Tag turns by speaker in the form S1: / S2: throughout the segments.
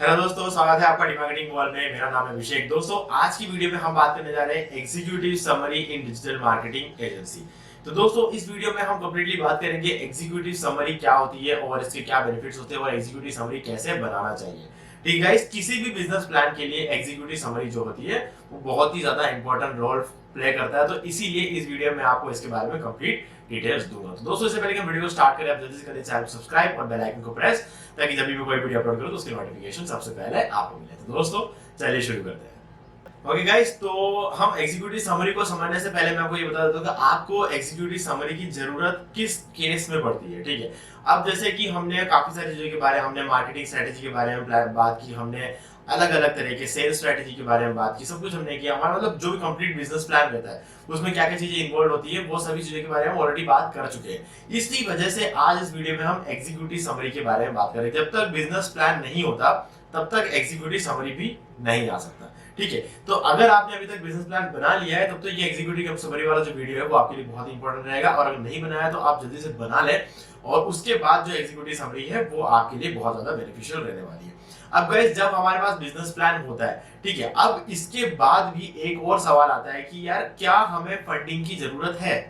S1: Hello दोस्तों, स्वागत है आपका डिमार्केटिंग वॉल में। मेरा नाम है अभिषेक। दोस्तों, आज की वीडियो में हम बात करने जा रहे हैं एग्जीक्यूटिव समरी इन डिजिटल मार्केटिंग एजेंसी। तो दोस्तों, इस वीडियो में हम कंप्लीटली बात करेंगे एग्जीक्यूटिव समरी क्या होती है और इसके क्या बेनिफिट्स होते हैं और एग्जीक्यूटिव समरी कैसे बनाना चाहिए। ठीक है, किसी भी बिजनेस प्लान के लिए एग्जीक्यूटिव समरी जो होती है वो बहुत ही ज्यादा इंपॉर्टेंट रोल प्ले करता है। तो इसीलिए इस वीडियो में आपको इसके बारे में कंप्लीट डिटेल्स दूंगा। तो दोस्तों, इससे पहले कि हम वीडियो को स्टार्ट करें, आप जल्दी से करें चैनल सब्सक्राइब और बेल आइकन को प्रेस, ताकि जब भी मैं कोई वीडियो अपलोड करूं तो उसकी नोटिफिकेशन सबसे पहले आपको मिले। तो दोस्तों, चलिए शुरू करते हैं। ओके गाइस, तो हम एग्जीक्यूटिव समरी को समझने से पहले मैं आपको ये बता देता हूं कि आपको एग्जीक्यूटिव समरी की जरूरत किस केस में पड़ती है। ठीक है, अब जैसे कि हमने काफी सारी चीजों के बारे में, हमने मार्केटिंग स्ट्रेटेजी के बारे में बात की, हमने अलग अलग तरह के सेल्स स्ट्रेटेजी के बारे में बात की, सब कुछ हमने किया। हमारा मतलब जो भी कंप्लीट बिजनेस प्लान रहता है उसमें क्या क्या चीजें इन्वॉल्व होती है वो सभी चीजों के बारे में ऑलरेडी बात कर चुके हैं। इसी वजह से आज इस वीडियो में हम एग्जीक्यूटिव समरी के बारे में बात करें। जब तक बिजनेस प्लान नहीं होता तब तक एग्जीक्यूटिव समरी भी नहीं आ सकता। ठीक है, तो अगर आपने अभी तक बिजनेस प्लान बना लिया है तब तो ये एग्जीक्यूटिव समरी वाला जो वीडियो है वो आपके लिए बहुत इंपॉर्टेंट रहेगा, और अगर नहीं बनाया तो आप जल्दी से बना लें, और उसके बाद जो एग्जीक्यूटिव समरी है वो आपके लिए बहुत ज्यादा बेनिफिशियल रहने वाली है। अब गाइस, जब हमारे पास बिजनेस प्लान होता है, ठीक है, अब इसके बाद भी एक और सवाल आता है कि यार क्या हमें फंडिंग की जरूरत है।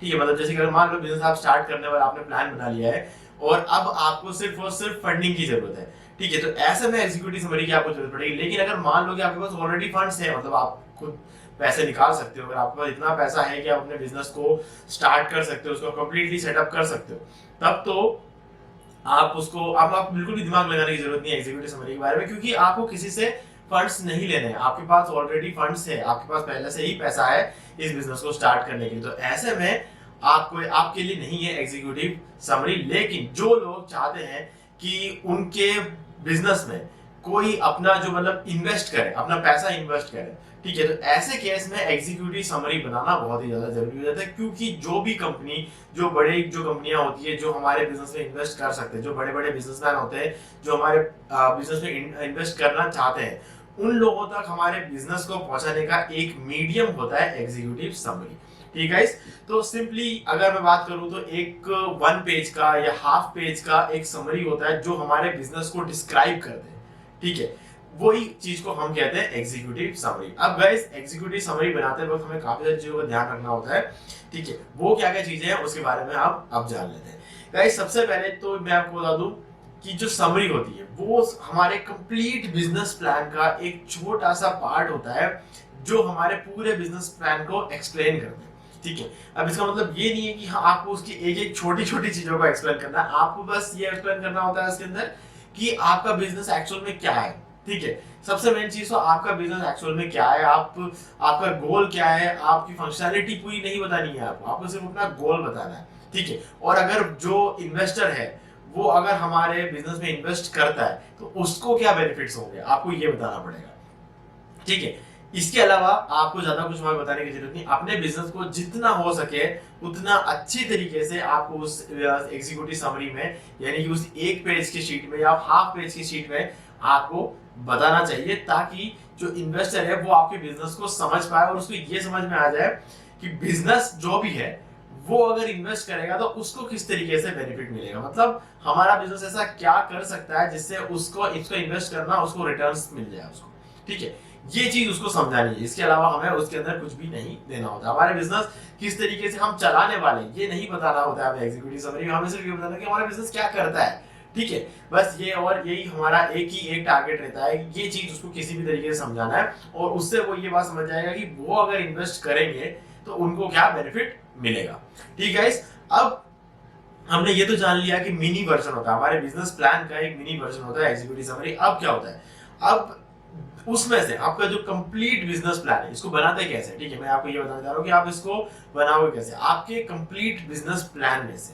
S1: ठीक है, मतलब जैसे कि मान लो बिजनेस आप स्टार्ट करने वाले, आपने प्लान बना लिया है और अब आपको सिर्फ और सिर्फ फंडिंग की जरूरत है। ठीक है, तो ऐसे में एग्जीक्यूटिव समरी की आपको जरूरत पड़ेगी। लेकिन अगर मान लो कि आपके पास ऑलरेडी फंड्स है, मतलब आप खुद पैसे निकाल सकते हो, अगर आपके पास इतना पैसा है कि आप अपने बिजनेस को स्टार्ट कर सकते हो, उसको कंप्लीटली सेटअप कर सकते हो, तब तो आप उसको, अब आप बिल्कुल भी दिमाग लगाने की जरूरत नहीं है एग्जीक्यूटिव समरी के बारे में, क्योंकि आपको किसी से फंड्स नहीं लेने हैं। आपके पास ऑलरेडी फंड्स है, आपके पास पहले से ही पैसा है इस बिजनेस को स्टार्ट करने के लिए। तो ऐसे में आपको, आपके लिए नहीं है एग्जीक्यूटिव समरी। लेकिन जो लोग चाहते हैं कि उनके बिजनेस में कोई अपना जो मतलब इन्वेस्ट करे, अपना पैसा इन्वेस्ट करे, ठीक है, तो ऐसे केस में एग्जीक्यूटिव समरी बनाना बहुत ही ज्यादा जरूरी हो जाता है। क्योंकि जो भी कंपनी, जो बड़ी जो कंपनियां होती है जो हमारे बिजनेस में इन्वेस्ट कर सकते हैं, जो बड़े बड़े बिजनेसमैन होते हैं जो हमारे बिजनेस में इन्वेस्ट करना चाहते हैं, उन लोगों तक हमारे बिजनेस को पहुंचाने का एक मीडियम होता है एग्जीक्यूटिव समरी। ठीक है, तो सिंपली अगर मैं बात करूं तो एक 1 पेज का या हाफ पेज का एक समरी होता है जो हमारे बिजनेस को डिस्क्राइब कर दे। ठीक है, वही चीज को हम कहते हैं एग्जीक्यूटिव समरी। अब गाइस, एग्जीक्यूटिव समरी बनाते वक्त हमें काफी सारी चीजों का ध्यान रखना होता है। ठीक है, वो क्या क्या चीजें हैं उसके बारे में आप अब जान लेते हैं। गाइस, सबसे पहले तो मैं आपको बता दूं कि जो समरी होती है वो हमारे कंप्लीट बिजनेस प्लान का एक छोटा सा पार्ट होता है जो हमारे पूरे बिजनेस प्लान को एक्सप्लेन करते हैं। ठीक है, अब इसका मतलब ये नहीं है कि हाँ आपको उसकी एक एक छोटी छोटी चीजों को एक्सप्लेन करना है। आपको बस ये एक्सप्लेन करना होता है इसके अंदर कि आपका बिजनेस एक्चुअल में क्या है। ठीक है, सबसे मेन चीज तो आपका बिजनेस एक्चुअल में क्या है, आपका गोल क्या है। आपकी फंक्शनैलिटी पूरी नहीं बतानी है आपको सिर्फ अपना गोल बताना है। ठीक है, और अगर जो इन्वेस्टर है वो अगर हमारे बिजनेस में इन्वेस्ट करता है तो उसको क्या बेनिफिट्स होंगे आपको ये बताना पड़ेगा। ठीक है, इसके अलावा आपको ज्यादा कुछ और बताने की जरूरत नहीं। अपने बिजनेस को जितना हो सके उतना अच्छी तरीके से आपको उस एग्जीक्यूटिव समरी में, यानी कि उस एक पेज की शीट में या हाफ पेज की शीट में आपको बताना चाहिए, ताकि जो इन्वेस्टर है वो आपके बिजनेस को समझ पाए और उसको ये समझ में आ जाए कि बिजनेस जो भी है वो अगर इन्वेस्ट करेगा तो उसको किस तरीके से बेनिफिट मिलेगा। मतलब हमारा बिजनेस ऐसा क्या कर सकता है जिससे उसको इन्वेस्ट करना, उसको रिटर्न्स मिल जाए उसको। ठीक है, ये चीज उसको समझानी है। इसके अलावा हमें उसके अंदर कुछ भी नहीं देना होता। हमारे बिजनेस किस तरीके से हम चलाने वाले ये नहीं बताना होता है हमें एग्जीक्यूटिव समरी में। हमें सिर्फ ये बताना है कि हमारा बिजनेस क्या करता है। ठीक है, बस ये, और यही हमारा एक टारगेट रहता है। ये चीज उसको किसी भी तरीके से समझाना है और उससे वो ये बात समझ जाएगा कि वो अगर इन्वेस्ट करेंगे तो उनको क्या बेनिफिट मिलेगा। ठीक है, अब हमने ये तो जान लिया कि मिनी वर्जन होता है, हमारे बिजनेस प्लान का एक मिनी वर्जन होता है एग्जीक्यूटिव समरी। अब क्या होता है, अब उसमें से आपका जो कंप्लीट बिजनेस प्लान है इसको बनाते कैसे। ठीक है, मैं आपको ये बताने जा रहा हूँ कि आप इसको बनाओगे कैसे। आपके कंप्लीट बिजनेस प्लान में से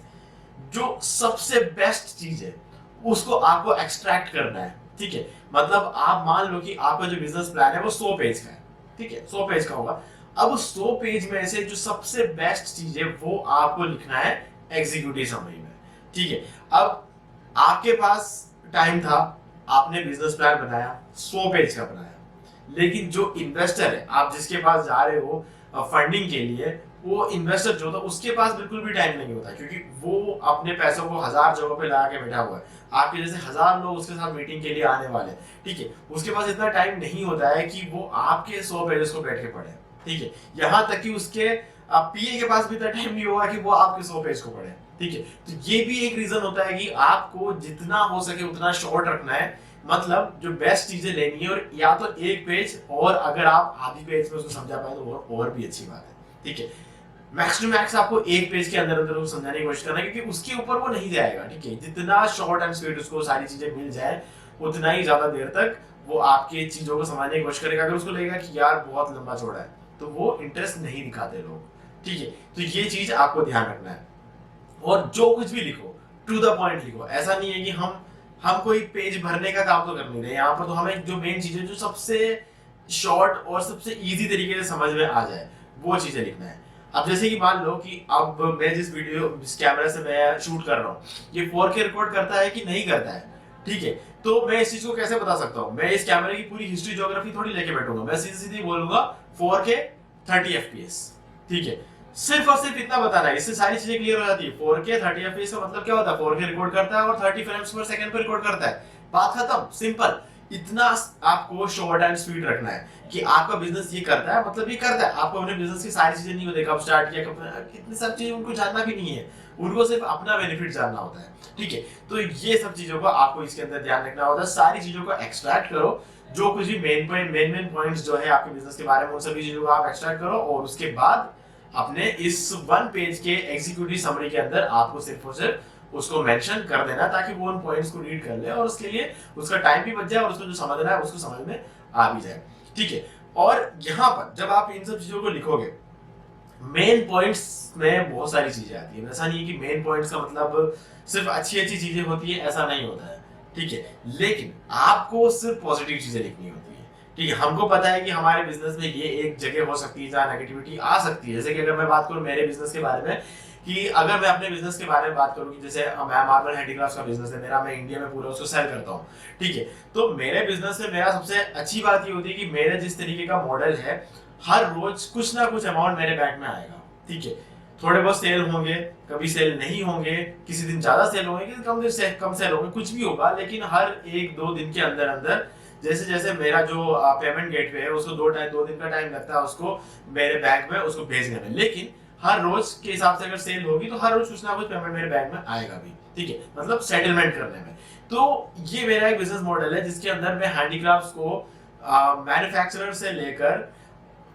S1: जो सबसे बेस्ट चीज है उसको आपको एक्सट्रैक्ट करना है। ठीक है, मतलब आप मान लो कि आपका जो बिजनेस प्लान है वो 100 पेज का है। ठीक है, 100 पेज का होगा। अब 100 पेज में से जो सबसे बेस्ट चीज है वो आपको लिखना है एग्जीक्यूटिव समरी में। ठीक है, अब आपके पास टाइम था, आपने बिजनेस प्लान बनाया, 100 पेज का बनाया, लेकिन जो इन्वेस्टर है, आप जिसके पास जा रहे हो फंडिंग के लिए, वो इन्वेस्टर जो था उसके पास बिल्कुल भी टाइम नहीं होता, क्योंकि वो अपने पैसों को 1000 जगहों पे लगा के बैठा हुआ है। आपके जैसे 1000 लोग उसके साथ मीटिंग के लिए आने वाले हैं, ठीक है, उसके पास इतना टाइम नहीं होता है कि वो आपके 100 पेजेस को बैठ के पढ़े, ठीक है। यहाँ तक कि उसके पीए के पास भी इतना टाइम नहीं होगा कि वो आपके 100 पेज को पढ़े, ठीक है। तो ये भी एक रीजन होता है कि आपको जितना हो सके उतना शॉर्ट रखना है, मतलब जो बेस्ट चीजें लेनी है, और या तो एक पेज, और अगर आप आधी पेज में उसको समझा पाए तो और भी अच्छी बात है, ठीक है। मैक्स टू मैक्स आपको एक पेज के अंदर अंदर उसको समझाने की कोशिश करना है, क्योंकि उसके ऊपर वो नहीं जाएगा, ठीक है। जितना शॉर्ट एंड स्वीट उसको सारी चीजें मिल जाए उतना ही ज्यादा देर तक वो आपकी चीजों को समझने की कोशिश करेगा। अगर उसको लगेगा कि यार बहुत लंबा चौड़ा है तो वो इंटरेस्ट नहीं दिखाते लोग, ठीक है। तो ये चीज आपको ध्यान रखना है। और जो कुछ भी लिखो टू द पॉइंट लिखो, ऐसा नहीं है कि हम कोई पेज भरने का काम तो कर नहीं रहे यहाँ पर। तो हमें जो मेन चीजें जो सबसे शॉर्ट और सबसे इजी तरीके से समझ में आ जाए वो चीजें लिखना है। अब जैसे कि मान लो कि अब मैं जिस कैमरा से मैं शूट कर रहा हूँ, ये 4K रिकॉर्ड करता है कि नहीं करता है, ठीक है। तो मैं इस चीज को कैसे बता सकता हूँ? मैं इस कैमरे की पूरी हिस्ट्री ज्योग्राफी थोड़ी लेके बैठूंगा, मैं सीधी सीधी बोलूंगा 4K 30 FPS, ठीक है। सिर्फ और सिर्फ इतना बताना है, इससे सारी चीजें क्लियर हो जाती है। 4K 30 FPS का मतलब क्या होता है? 4K रिकॉर्ड करता है और 30 फ्रेम्स पर सेकंड पर रिकॉर्ड करता है, बात खत्म, सिंपल। इतना आपको शॉर्ट एंड स्वीट रखना है कि आपका बिजनेस ये करता है, मतलब ये करता है। आपको अपने बिजनेस की सारी चीजें नहीं होती, कब स्टार्ट किया, कितनी सब चीजें उनको जानना भी नहीं है, उनको सिर्फ अपना बेनिफिट जानना होता है, ठीक है। तो ये सब चीजों को आपको इसके अंदर ध्यान रखना होता है। सारी चीजों को एक्सट्रैक्ट करो, जो कुछ भी मेन पॉइंट्स जो है आपके बिजनेस के बारे में, उन सभी चीजों को आप एक्सट्रैक्ट करो, और उसके बाद अपने इस 1 पेज के एग्जीक्यूटिव समरी के अंदर आपको सिर्फ और सिर्फ उसको मेंशन कर देना, ताकि वो उन पॉइंट्स को रीड कर ले, और उसके लिए उसका टाइम भी बच जाए, और उसको जो समझना है उसको समझ में आ भी जाए, ठीक है। और यहाँ पर जब आप इन सब चीजों को लिखोगे, मेन पॉइंट्स में बहुत सारी चीजें आती है। ऐसा नहीं है कि मेन पॉइंट्स का मतलब सिर्फ अच्छी अच्छी चीजें होती है, ऐसा नहीं होता है, ठीक है। लेकिन आपको सिर्फ पॉजिटिव चीजें लिखनी होती है, ठीक है। हमको पता है कि हमारे बिजनेस में ये एक जगह हो सकती है जहाँ नेगेटिविटी आ सकती है। जैसे कि अगर मैं बात करूँ मेरे बिजनेस के बारे में, कि अगर मैं अपने बिजनेस के बारे में बात करूँ कि जैसे मैं मार्बल हैंडीक्राफ्ट का बिजनेस है मेरा, मैं इंडिया में पूरा उसको सेल करता हूँ, ठीक है। तो मेरे बिजनेस में मेरा सबसे अच्छी बात ये होती है कि मेरे जिस तरीके का मॉडल है, हर रोज कुछ ना कुछ अमाउंट मेरे बैंक में आएगा, ठीक है। थोड़े बहुत सेल होंगे, कभी सेल नहीं होंगे, किसी दिन ज्यादा सेल होंगे, किसी कम सेल होंगे, कुछ भी होगा, लेकिन हर 1-2 दिन के अंदर अंदर जैसे जैसे मेरा जो पेमेंट गेटवे है उसको 2 दिन का टाइम लगता है उसको मेरे बैंक में उसको भेजने में, लेकिन हर रोज के हिसाब से अगर सेल होगी तो हर रोज कुछ ना कुछ पेमेंट मेरे बैंक में आएगा भी, ठीक है, मतलब सेटलमेंट करने में। तो ये मेरा एक बिजनेस मॉडल है जिसके अंदर मैं हैंडीक्राफ्ट्स को मैन्युफैक्चरर से लेकर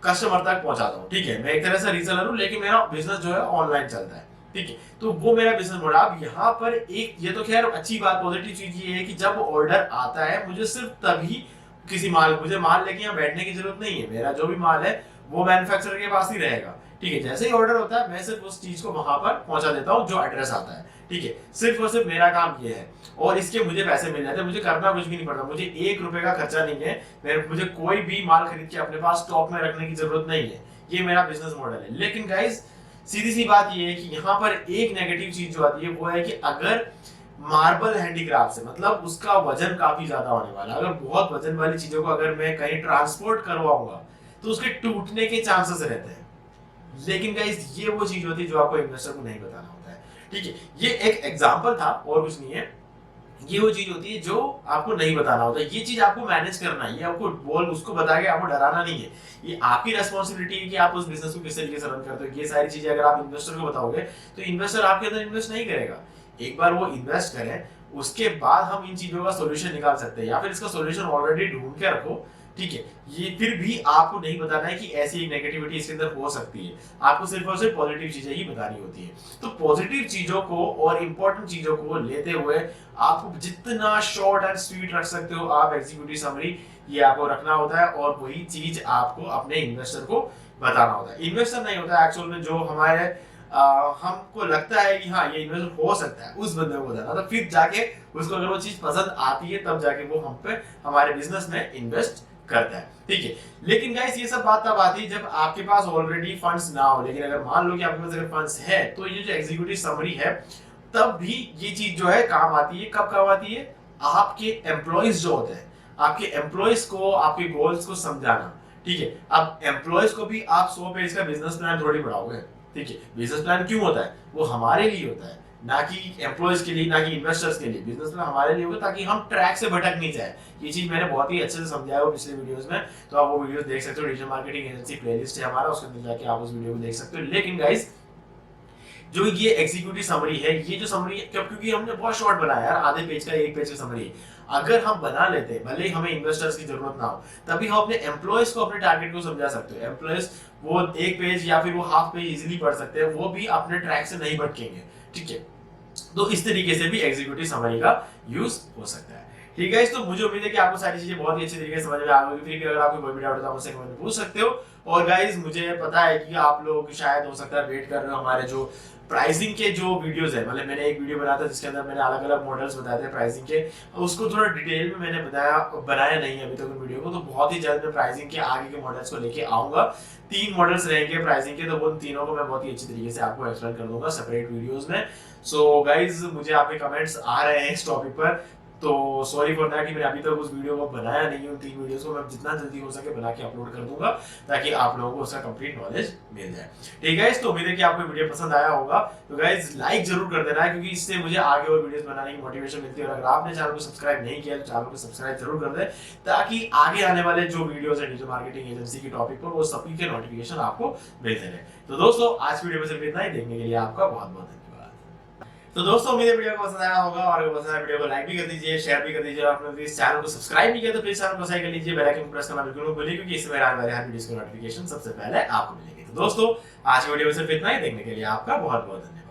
S1: कस्टमर तक पहुंचाता हूँ, ठीक है। मैं एक तरह से रीसेलर हूँ, लेकिन मेरा बिजनेस जो है ऑनलाइन चलता है, ठीक है। तो वो मेरा बिजनेस मॉडल। अब यहाँ पर एक ये तो खैर अच्छी बात, पॉजिटिव चीज ये है कि जब ऑर्डर आता है मुझे सिर्फ तभी मुझे माल लेके यहाँ बैठने की जरूरत नहीं है। मेरा जो भी माल है वो मैन्युफैक्चरर के पास ही रहेगा, ठीक है। जैसे ही ऑर्डर होता है मैं सिर्फ उस चीज को वहां पर पहुंचा देता हूँ जो एड्रेस आता है, ठीक है। सिर्फ और सिर्फ मेरा काम ये है, और इसके मुझे पैसे मिल जाते हैं, मुझे करना कुछ भी नहीं पड़ता, मुझे 1 रुपए का खर्चा नहीं है, मुझे कोई भी माल खरीद के अपने पास स्टॉक में रखने की जरूरत नहीं है। ये मेरा बिजनेस मॉडल है। लेकिन गाइस सीधी सी बात ये है कि यहाँ पर एक नेगेटिव चीज जो आती है वो है कि अगर मार्बल हैंडीक्राफ्ट से मतलब उसका वजन काफी ज्यादा होने वाला, अगर बहुत वजन वाली चीजों को अगर मैं कहीं ट्रांसपोर्ट करवाऊंगा तो उसके टूटने के चांसेस रहते हैं। लेकिन गाइस ये वो चीज होती है जो आपको इन्वेस्टर को नहीं बताना होता है, ठीक है। ये एक एग्जांपल था और कुछ नहीं है। ये वो चीज होती है जो आपको नहीं बताना होता है, ये चीज आपको मैनेज करना है, ये आपको उसको बता के आपको डराना नहीं है। ये आपकी रेस्पॉन्सिबिलिटी है कि आप उस बिजनेस को किस तरीके से रन करते हो। ये सारी चीजें अगर आप इन्वेस्टर को बताओगे तो इन्वेस्टर आपके अंदर इन्वेस्ट नहीं करेगा। एक बार वो इन्वेस्ट करें उसके बाद हम इन चीजों का सोल्यूशन निकाल सकते हैं, या फिर इसका सोल्यूशन ऑलरेडी ढूंढ के रखो, ठीक है। ये फिर भी आपको नहीं बताना है कि ऐसी एक नेगेटिविटी इसके अंदर हो सकती है, आपको सिर्फ और सिर्फ पॉजिटिव चीजें ही बतानी होती है। तो पॉजिटिव चीजों को और इंपॉर्टेंट चीजों को लेते हुए आपको जितना शॉर्ट एंड स्वीट रख सकते हो आप एग्जीक्यूटिव समरी, ये आपको रखना होता है, और वही चीज आपको अपने इन्वेस्टर को बताना होता है। इन्वेस्टर नहीं होता है एक्चुअल में, जो हमारे हमको लगता है कि हाँ ये इन्वेस्टर हो सकता है, उस बंदे को बताना, तो फिर जाके उसको अगर वो चीज पसंद आती है तब जाके वो हम पे हमारे बिजनेस में इन्वेस्ट करता है, ठीक है। लेकिन गाइस ये सब बात तब आती है जब आपके पास ऑलरेडी फंड्स ना हो। लेकिन अगर मान लो कि आपके पास अगर फंड्स है तो ये जो एग्जीक्यूटिव समरी है तब भी ये चीज जो है काम आती है। कब काम आती है? आपके एम्प्लॉइज जो होते हैं, आपके एम्प्लॉइज को आपके गोल्स को समझाना, ठीक है। अब एम्प्लॉइज को भी आप 100 पेज का बिजनेस प्लान थोड़ी पढ़ाओगे, ठीक है, बिजनेस प्लान क्यों होता है? वो हमारे लिए होता है, ना कि एम्प्लॉयज के लिए, ना कि इन्वेस्टर्स के लिए। बिजनेस प्लान हमारे लिए होगा ताकि हम ट्रैक से भटक नहीं जाए। ये चीज मैंने बहुत ही अच्छे से समझाया हो पिछले वीडियोस में, तो आप वो वीडियोस देख सकते हो। डिजिटल मार्केटिंग एजेंसी प्लेलिस्ट है हमारा, उसके अंदर जाके आप उस वीडियो को देख सकते हो। लेकिन गाइस, जो ये एग्जीक्यूटिव समरी है, ये जो समरी है, क्योंकि हमने बहुत शॉर्ट बनाया यार, आधे पेज का, एक पेज का समरी है। अगर हम बना लेते, भले ही हमें इन्वेस्टर्स की जरूरत ना हो, तभी हम अपने एम्प्लॉयज को अपने टारगेट को समझा सकते हो। एम्प्लॉयज वो एक पेज या फिर वो हाफ पेज इजीली पढ़ सकते हैं, वो भी अपने ट्रैक से नहीं भटकेंगे। ठीक है, तो इस तरीके से भी एग्जीक्यूटिव समरी का यूज हो सकता है। ठीक है, तो मुझे उम्मीद है कि आपको सारी चीजें बहुत ही अच्छी तरीके से समझ में आ गई। फिर भी अगर आपको कोई भी डाउट है तो आप मुझसे कमेंट में पूछ सकते हो। और गाइज, मुझे पता है कि आप लोग शायद हो सकता है वेट कर रहे हो हमारे जो प्राइसिंग के जो वीडियोस है। मतलब मैंने एक वीडियो बनाया था जिसके अंदर मैंने अलग अलग मॉडल्स बताए थे प्राइसिंग के, उसको थोड़ा डिटेल में मैंने बनाया नहीं है अभी तक वीडियो को। तो बहुत ही जल्द मैं प्राइसिंग के आगे के मॉडल्स को लेके आऊंगा। 3 मॉडल्स रहेंगे प्राइसिंग के, तो वो तीनों को मैं बहुत ही अच्छी तरीके से आपको एक्सप्लेन कर दूंगा सेपरेट वीडियोस में। सो गाइज, मुझे आपके कमेंट्स आ रहे हैं इस टॉपिक पर, तो सॉरी फॉर दैट कि मैंने अभी तक उस वीडियो को बनाया नहीं। उन 3 वीडियोस को मैं जितना जल्दी हो सके बना के अपलोड कर दूंगा, ताकि आप लोगों को उसका कंप्लीट नॉलेज मिल जाए। ठीक है, तो उम्मीद है कि आपको वीडियो पसंद आया होगा। तो गाइज, लाइक जरूर कर देना है, क्योंकि इससे मुझे आगे और वीडियोस बनाने की मोटिवेशन मिलती है। और अगर आपने चैनल को सब्सक्राइब नहीं किया तो चैनल को सब्सक्राइब जरूर कर दें, ताकि आगे आने वाले जो वीडियोस है डिजिटल मार्केटिंग एजेंसी के टॉपिक पर, वो सभी के नोटिफिकेशन आपको मिलते रहे। तो दोस्तों, आज वीडियो में सिर्फ इतना ही। देखने के लिए आपका बहुत बहुत धन्यवाद। तो दोस्तों, उम्मीद है वीडियो को पसंद आया होगा, और अगर पसंद आया वीडियो को लाइक भी कर दीजिए, शेयर भी कर दीजिए। और आपने इस चैनल को सब्सक्राइब नहीं किया तो प्लीज चैनल को सब्सक्राइब कर लीजिए, बेल आइकन प्रेस करना बिल्कुल मत भूलिए, क्योंकि इससे मेरे आने वाले हर वीडियो की नोटिफिकेशन सबसे पहले आपको मिलेगी। तो दोस्तों, आज की वीडियो में सिर्फ इतना ही। देखने के लिए आपका बहुत बहुत धन्यवाद।